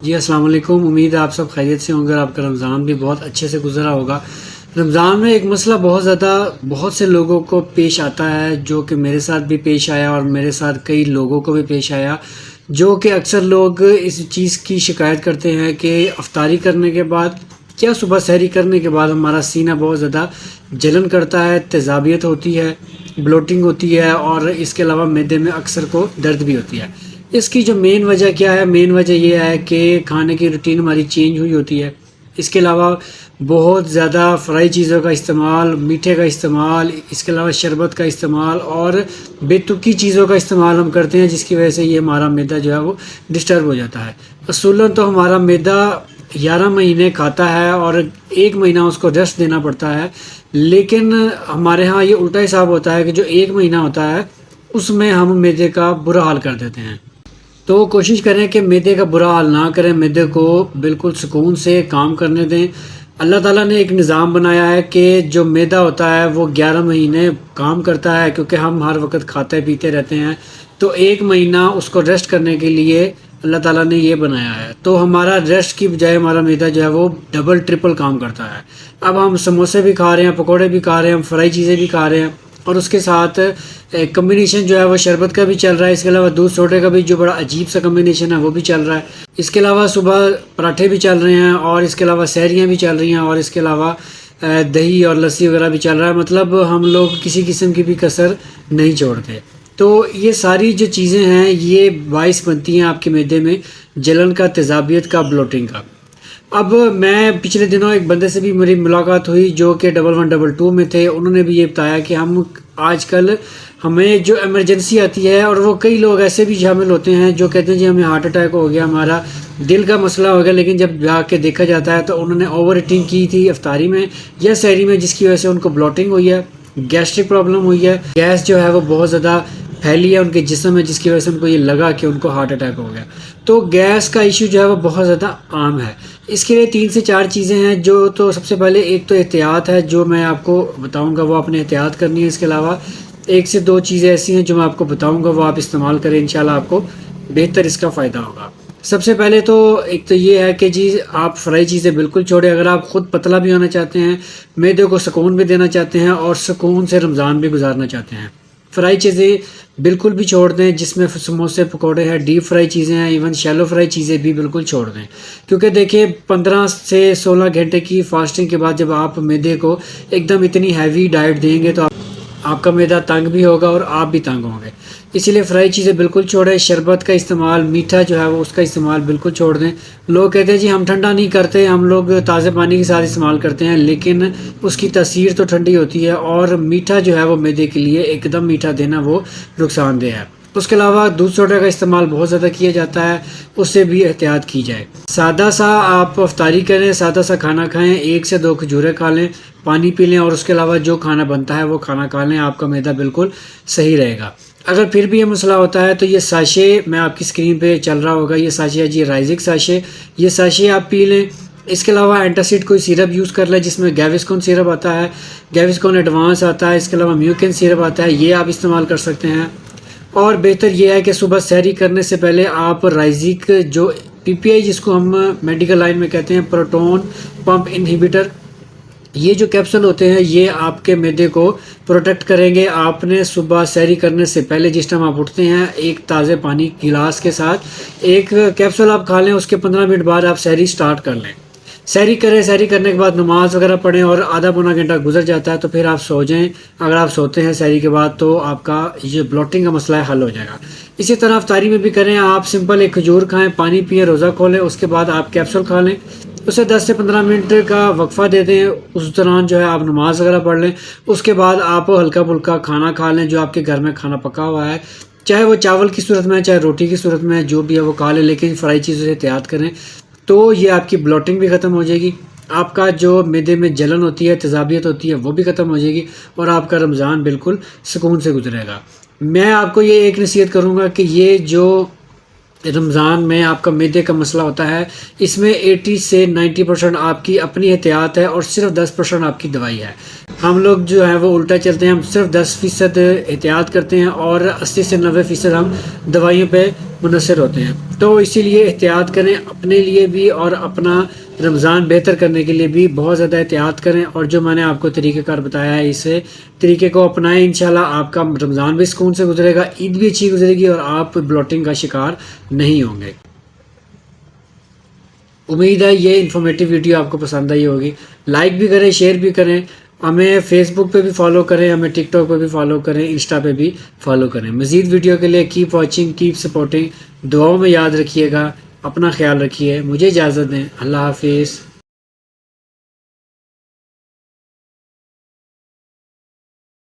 جی السلام علیکم، امید ہے آپ سب خیریت سے ہوں گے اور آپ کا رمضان بھی بہت اچھے سے گزرا ہوگا۔ رمضان میں ایک مسئلہ بہت سے لوگوں کو پیش آتا ہے، جو کہ میرے ساتھ بھی پیش آیا اور میرے ساتھ کئی لوگوں کو بھی پیش آیا، جو کہ اکثر لوگ اس چیز کی شکایت کرتے ہیں کہ افطاری کرنے کے بعد یا صبح سحری کرنے کے بعد ہمارا سینہ بہت زیادہ جلن کرتا ہے، تیزابیت ہوتی ہے، بلوٹنگ ہوتی ہے اور اس کے علاوہ معدے میں اکثر کو درد بھی ہوتی ہے۔ اس کی جو مین وجہ کیا ہے؟ مین وجہ یہ ہے کہ کھانے کی روٹین ہماری چینج ہوئی ہوتی ہے۔ اس کے علاوہ بہت زیادہ فرائی چیزوں کا استعمال، میٹھے کا استعمال، اس کے علاوہ شربت کا استعمال اور بے تکی چیزوں کا استعمال ہم کرتے ہیں، جس کی وجہ سے یہ ہمارا معدہ جو ہے وہ ڈسٹرب ہو جاتا ہے۔ اصولاً تو ہمارا معدہ 11 مہینے کھاتا ہے اور 1 مہینہ اس کو ریسٹ دینا پڑتا ہے، لیکن ہمارے ہاں یہ الٹا حساب ہوتا ہے کہ جو 1 مہینہ ہوتا ہے اس میں ہم معدے کا برا حال کر دیتے ہیں۔ تو کوشش کریں کہ معدے کا برا حال نہ کریں، معدے کو بالکل سکون سے کام کرنے دیں۔ اللہ تعالیٰ نے ایک نظام بنایا ہے کہ جو معدہ ہوتا ہے وہ 11 مہینے کام کرتا ہے، کیونکہ ہم ہر وقت کھاتے پیتے رہتے ہیں، تو 1 مہینہ اس کو ریسٹ کرنے کے لیے اللہ تعالیٰ نے یہ بنایا ہے۔ تو ہمارا ریسٹ کی بجائے ہمارا معدہ جو ہے وہ ڈبل ٹرپل کام کرتا ہے۔ اب ہم سموسے بھی کھا رہے ہیں، پکوڑے بھی کھا رہے ہیں، ہم فرائی چیزیں بھی کھا رہے ہیں، اور اس کے ساتھ کمبینیشن جو ہے وہ شربت کا بھی چل رہا ہے، اس کے علاوہ دودھ سوڈے کا بھی جو بڑا عجیب سا کمبینیشن ہے وہ بھی چل رہا ہے، اس کے علاوہ صبح پراٹھے بھی چل رہے ہیں، اور اس کے علاوہ سحریاں بھی چل رہی ہیں، اور اس کے علاوہ دہی اور لسی وغیرہ بھی چل رہا ہے۔ مطلب ہم لوگ کسی قسم کی بھی کسر نہیں چھوڑتے۔ تو یہ ساری جو چیزیں ہیں یہ باعث بنتی ہیں آپ کے معدے میں جلن کا، تیزابیت کا، بلوٹنگ کا۔ اب میں پچھلے دنوں ایک بندے سے بھی میری ملاقات ہوئی جو کہ 1112 میں تھے، انہوں نے بھی یہ بتایا کہ ہم آج کل ہمیں جو ایمرجنسی آتی ہے، اور وہ کئی لوگ ایسے بھی شامل ہوتے ہیں جو کہتے ہیں جی ہمیں ہارٹ اٹیک ہو گیا، ہمارا دل کا مسئلہ ہو گیا، لیکن جب جا کے دیکھا جاتا ہے تو انہوں نے اوور ایٹنگ کی تھی افطاری میں یا سحری میں، جس کی وجہ سے ان کو بلوٹنگ ہوئی ہے، گیسٹرک پرابلم ہوئی ہے، گیس جو ہے وہ بہت زیادہ پھیلی ہے ان کے جسم میں، جس کی وجہ سے ان کو یہ لگا کہ ان کو ہارٹ اٹیک ہو گیا۔ تو گیس کا ایشو جو ہے وہ بہت زیادہ عام ہے۔ اس کے لیے 3 سے 4 چیزیں ہیں، جو تو سب سے پہلے ایک تو احتیاط ہے، جو میں آپ کو بتاؤں گا وہ آپ نے احتیاط کرنی ہے۔ اس کے علاوہ 1 سے 2 چیزیں ایسی ہیں جو میں آپ کو بتاؤں گا، وہ آپ استعمال کریں، انشاءاللہ آپ کو بہتر اس کا فائدہ ہوگا۔ سب سے پہلے تو ایک تو یہ ہے کہ جی آپ فرائی چیزیں بالکل چھوڑیں۔ اگر آپ خود پتلا بھی ہونا چاہتے ہیں، معدے کو سکون بھی دینا چاہتے ہیں اور سکون سے رمضان بھی گزارنا چاہتے ہیں، فرائی چیزیں بالکل بھی چھوڑ دیں، جس میں سموسے پکوڑے ہیں، ڈیپ فرائی چیزیں ہیں، ایون شیلو فرائی چیزیں بھی بالکل چھوڑ دیں۔ کیونکہ دیکھیں 15 سے 16 گھنٹے کی فاسٹنگ کے بعد جب آپ معدے کو ایک دم اتنی ہیوی ڈائٹ دیں گے تو آپ کا معدہ تنگ بھی ہوگا اور آپ بھی تنگ ہوں گے۔ اسی لیے فرائی چیزیں بالکل چھوڑیں، شربت کا استعمال، میٹھا جو ہے وہ اس کا استعمال بالکل چھوڑ دیں۔ لوگ کہتے ہیں جی ہم ٹھنڈا نہیں کرتے، ہم لوگ تازے پانی کے ساتھ استعمال کرتے ہیں، لیکن اس کی تاثیر تو ٹھنڈی ہوتی ہے، اور میٹھا جو ہے وہ معدے کے لیے ایک دم میٹھا دینا وہ نقصان دہ ہے۔ اس کے علاوہ دودھ سوڈا کا استعمال بہت زیادہ کیا جاتا ہے، اس سے بھی احتیاط کی جائے۔ سادہ سا آپ افطاری کریں، سادہ سا کھانا کھائیں، 1 سے 2 کھجوریں کھا لیں، پانی پی لیں، اور اس کے علاوہ جو کھانا بنتا ہے وہ کھانا کھا لیں، آپ کا معدہ بالکل صحیح رہے گا۔ اگر پھر بھی یہ مسئلہ ہوتا ہے تو یہ ساشے میں آپ کی اسکرین پہ چل رہا ہوگا، یہ ساشے ہے جی رائزک ساشے، یہ ساشے آپ پی لیں۔ اس کے علاوہ اینٹاسڈ کوئی سیرپ یوز کر لیں، جس میں گیوسکون سیرپ آتا ہے، گیوسکون ایڈوانس آتا ہے، اس کے علاوہ میوکن سیرپ آتا ہے، یہ آپ استعمال کر سکتے ہیں۔ اور بہتر یہ ہے کہ صبح سحری کرنے سے پہلے آپ رائزک جو PPI جس کو ہم میڈیکل لائن میں کہتے ہیں پروٹون پمپ انہیبیٹر، یہ جو کیپسول ہوتے ہیں یہ آپ کے معدے کو پروٹیکٹ کریں گے۔ آپ نے صبح سحری کرنے سے پہلے جس ٹائم آپ اٹھتے ہیں، ایک تازے پانی گلاس کے ساتھ ایک کیپسول آپ کھا لیں، اس کے 15 منٹ بعد آپ سحری سٹارٹ کر لیں، سحری کریں، سحری کرنے کے بعد نماز وغیرہ پڑھیں، اور آدھا پونا گھنٹہ گزر جاتا ہے تو پھر آپ سو جائیں۔ اگر آپ سوتے ہیں سحری کے بعد تو آپ کا یہ بلوٹنگ کا مسئلہ ہے حل ہو جائے گا۔ اسی طرح افطاری میں بھی کریں، آپ سمپل ایک کھجور کھائیں، پانی پئیں، روزہ کھولیں، اس کے بعد آپ کیپسول کھا لیں، اسے 10 سے 15 منٹ کا وقفہ دے دیں، اس دوران جو ہے آپ نماز وغیرہ پڑھ لیں، اس کے بعد آپ ہلکا پھلکا کھانا کھا لیں، جو آپ کے گھر میں کھانا پکا ہوا ہے، چاہے وہ چاول کی صورت میں ہے، چاہے روٹی کی صورت میں ہے، جو بھی ہے وہ کھا لیں، لیکن فرائی چیزوں سے احتیاط کریں، تو یہ آپ کی بلوٹنگ بھی ختم ہو جائے گی، آپ کا جو معدے میں جلن ہوتی ہے، تیزابیت ہوتی ہے، وہ بھی ختم ہو جائے گی، اور آپ کا رمضان بالکل سکون سے گزرے گا۔ میں آپ کو یہ ایک نصیحت کروں گا کہ یہ جو رمضان میں آپ کا معدے کا مسئلہ ہوتا ہے، اس میں 80 سے 90% آپ کی اپنی احتیاط ہے اور صرف 10% آپ کی دوائی ہے۔ ہم لوگ جو ہے وہ الٹا چلتے ہیں، ہم صرف 10% احتیاط کرتے ہیں اور 80 سے 90% ہم دوائیوں پہ منحصر ہوتے ہیں. تو اسی لیے احتیاط کریں اپنے لیے بھی اور اپنا رمضان بہتر کرنے کے لیے بھی بہت زیادہ احتیاط کریں. اور جو میں نے آپ کو طریقہ کار بتایا ہے اس طریقے کو اپنائیں. انشاءاللہ آپ کا رمضان بھی سکون سے گزرے گا, عید بھی اچھی گزرے گی اور آپ بلوٹنگ کا شکار نہیں ہوں گے. امید ہے یہ انفارمیٹیو ویڈیو آپ کو پسند آئی ہوگی. لائک بھی کریں, شیئر بھی کریں. ہمیں فیس بک پہ بھی فالو کریں, ہمیں ٹک ٹاک پہ بھی فالو کریں, انسٹا پہ بھی فالو کریں. مزید ویڈیو کے لیے کیپ واچنگ, کیپ سپورٹنگ. دعاؤں میں یاد رکھیے گا, اپنا خیال رکھیے. مجھے اجازت دیں. اللہ حافظ.